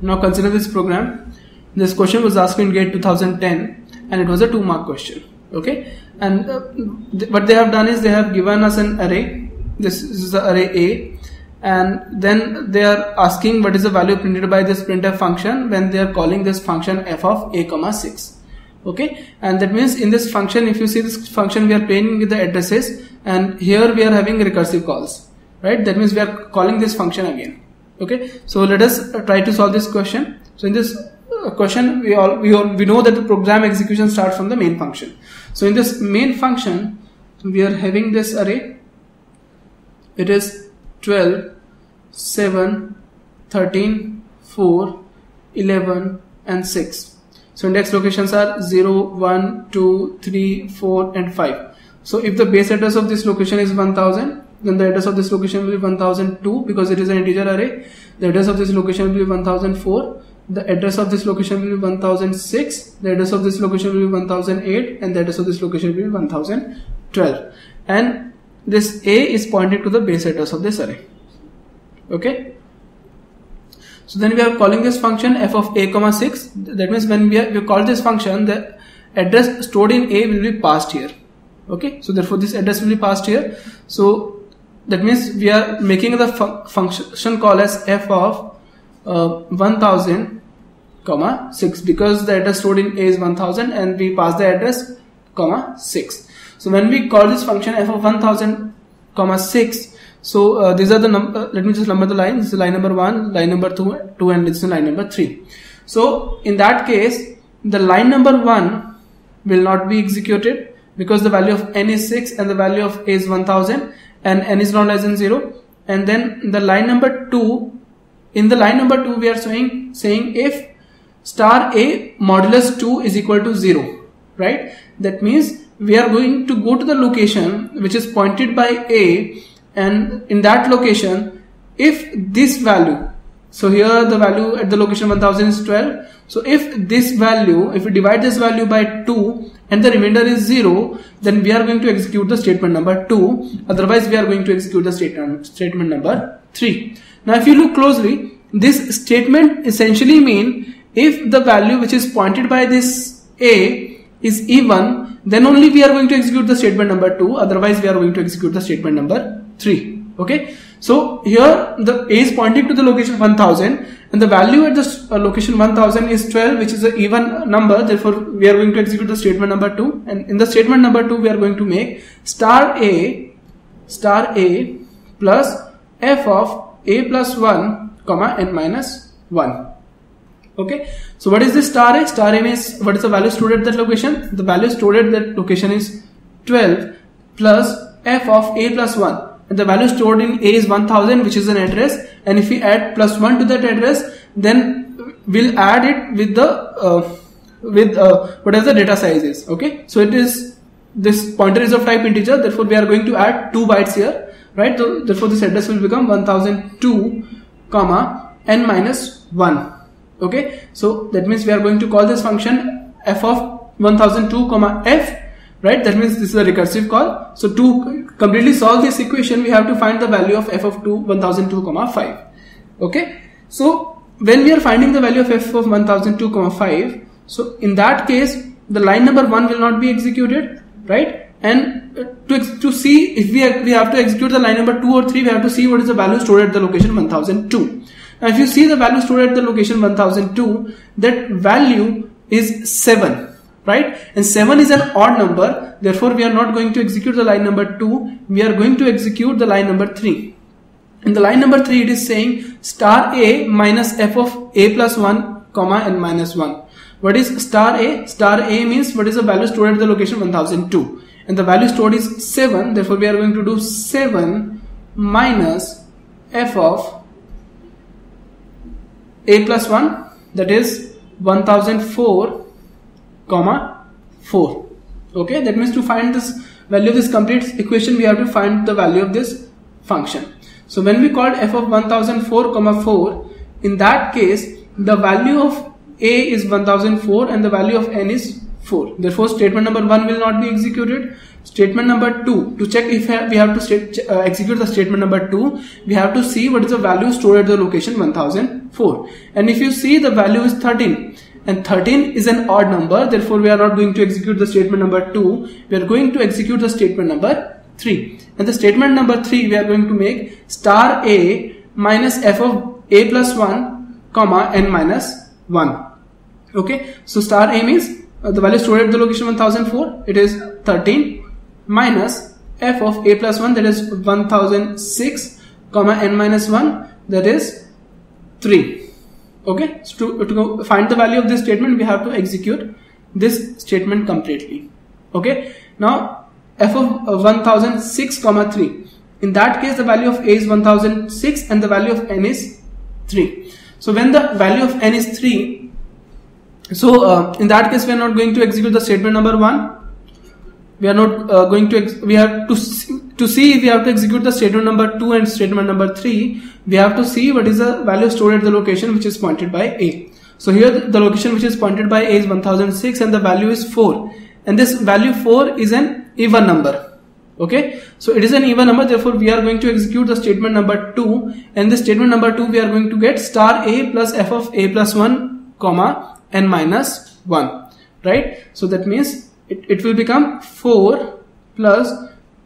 Now consider this program. This question was asked in GATE 2010 and it was a 2-mark question. Okay, and what they have done is they have given us an array. This is the array A, and then they are asking what is the value printed by this printf function when they are calling this function f of a comma 6. Okay, and that means in this function, if you see this function, we are playing with the addresses, and here we are having recursive calls, right? That means we are calling this function again. Okay, so let us try to solve this question. So in this question, we know that the program execution starts from the main function. So in this main function, we are having this array. It is 12, 7, 13, 4, 11 and 6. So index locations are 0, 1, 2, 3, 4 and 5. So if the base address of this location is 1000, then the address of this location will be 1002 because it is an integer array. The address of this location will be 1004. The address of this location will be 1006. The address of this location will be 1008, and the address of this location will be 1012. And this A is pointing to the base address of this array. Okay. So then we are calling this function f of a comma 6. That means when we call this function, the address stored in A will be passed here. Okay. So therefore this address will be passed here. So that means we are making the function call as f of 1000 comma 6 because the address stored in A is 1000 and we pass the address comma 6. So when we call this function f of 1000 comma 6, so these are the let me just number the lines. This is line number 1, line number 2 and this is line number 3. So in that case, the line number 1 will not be executed because the value of n is 6 and the value of A is 1000 and n is not less than 0. And then the line number 2, in the line number 2 we are saying if star A modulus 2 is equal to 0, right? That means we are going to go to the location which is pointed by A, and in that location if this value, so here the value at the location 1000 is 12, so if this value, if we divide this value by 2 and the remainder is 0, then we are going to execute the statement number 2, otherwise we are going to execute the statement number 3. Now if you look closely, this statement essentially means if the value which is pointed by this A is even, then only we are going to execute the statement number 2, otherwise we are going to execute the statement number 3. Okay, so here the A is pointing to the location 1000 and the value at this location 1000 is 12, which is an even number, therefore we are going to execute the statement number 2, and in the statement number 2 we are going to make star A plus f of A plus 1 comma n minus 1. Okay, so what is this star A? Star A means what is the value stored at that location? The value stored at that location is 12 plus f of A plus 1. And the value stored in A is 1000, which is an address, and if we add plus 1 to that address, then we'll add it with the whatever the data size is. Okay, so it is, this pointer is of type integer, therefore we are going to add 2 bytes here, right? So therefore this address will become 1002 comma n minus 1. Okay, so that means we are going to call this function f of 1002 comma f, right? That means this is a recursive call. So to completely solve this equation, we have to find the value of f of 1002 comma 5. Okay, so when we are finding the value of f of 1002 comma 5, so in that case the line number 1 will not be executed, right? And to see if we have to execute the line number 2 or 3, we have to see what is the value stored at the location 1002. Now if you see the value stored at the location 1002, that value is 7, right? And 7 is an odd number, therefore we are not going to execute the line number 2, we are going to execute the line number 3. In the line number 3 it is saying star A minus f of A plus 1 comma n minus 1. What is star A? Star A means what is the value stored at the location 1002, and the value stored is 7, therefore we are going to do 7 minus f of A plus 1, that is 1004 comma 4. Okay, that means to find this value of this complete equation, we have to find the value of this function. So when we called f of 1004 comma 4, in that case the value of A is 1004 and the value of n is 4. Therefore, statement number 1 will not be executed. Statement number 2, to check if we have to execute the statement number 2, we have to see what is the value stored at the location 1004. And if you see, the value is 13. And 13 is an odd number, therefore we are not going to execute the statement number 2, we are going to execute the statement number 3. And the statement number 3, we are going to make star a minus f of a plus 1 comma n minus 1. Okay, so star a means the value stored at the location 1004, it is 13 minus f of a plus 1, that is 1006 comma n minus 1, that is 3. Okay, so to find the value of this statement, we have to execute this statement completely. Okay, now f of 1006 comma 3. In that case, the value of a is 1006 and the value of n is 3. So when the value of n is 3, so in that case we are not going to execute the statement number 1. We are not going to, we have to see if we have to execute the statement number 2 and statement number 3, we have to see what is the value stored at the location which is pointed by a. So here the location which is pointed by a is 1006 and the value is 4. And this value 4 is an even number. Okay, so it is an even number, therefore we are going to execute the statement number 2, and the statement number 2 we are going to get star a plus f of a plus 1 comma n minus 1, right? So that means it will become 4 plus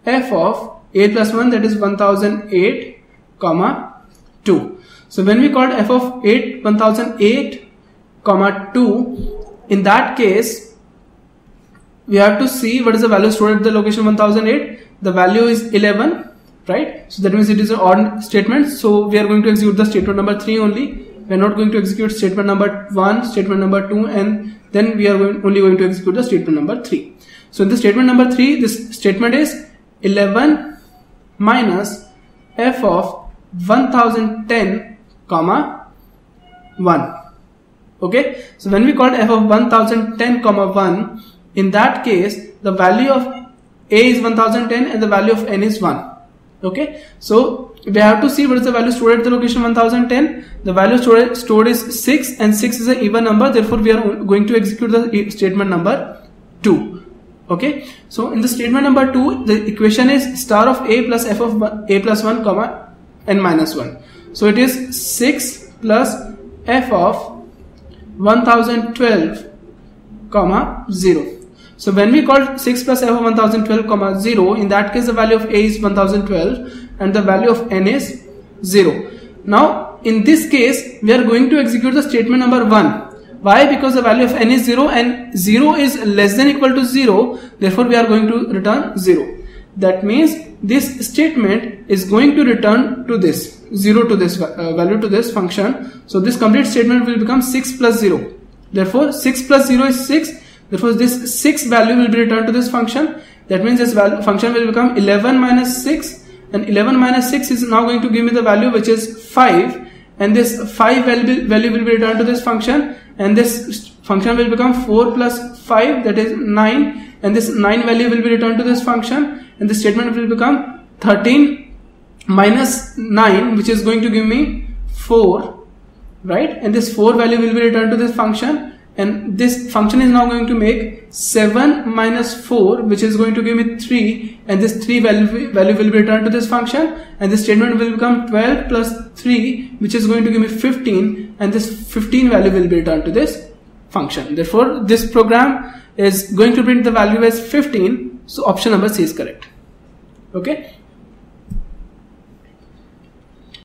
f of a plus 1, that is 1008 comma 2. So when we called f of 1008 comma 2, in that case we have to see what is the value stored at the location 1008. The value is 11, right? So that means it is an odd statement, so we are going to execute the statement number 3 only. We are not going to execute statement number 1, statement number 2, and then we are only going to execute the statement number 3. So in the statement number 3, this statement is 11 minus f of 1010 comma 1. Okay, so when we called f of 1010 comma 1, in that case the value of a is 1010 and the value of n is 1. Okay, so we have to see what is the value stored at the location 1010. The value stored is 6, and 6 is an even number, therefore we are going to execute the statement number 2. Okay, so in the statement number 2, the equation is star of a plus f of a plus 1 comma n minus 1. So it is 6 plus f of 1012 comma 0. So when we call 6 plus f of 1012 comma 0, in that case the value of a is 1012 and the value of n is 0. Now in this case we are going to execute the statement number 1. Why? Because the value of n is 0 and 0 is less than equal to 0, therefore we are going to return 0. That means this statement is going to return to this 0 to this value to this function. So this complete statement will become 6 plus 0. Therefore 6 plus 0 is 6. Therefore this 6 value will be returned to this function. That means this function will become 11 minus 6, and 11 minus 6 is now going to give me the value which is 5, and this 5 value will be returned to this function, and this function will become 4 plus 5, that is 9, and this 9 value will be returned to this function, and the statement will become 13 minus 9, which is going to give me 4, right? And this 4 value will be returned to this function, and this function is now going to make 7 minus 4, which is going to give me 3, and this 3 value will be returned to this function, and this statement will become 12 plus 3, which is going to give me 15, and this 15 value will be returned to this function. Therefore this program is going to print the value as 15, so option number C is correct. Okay.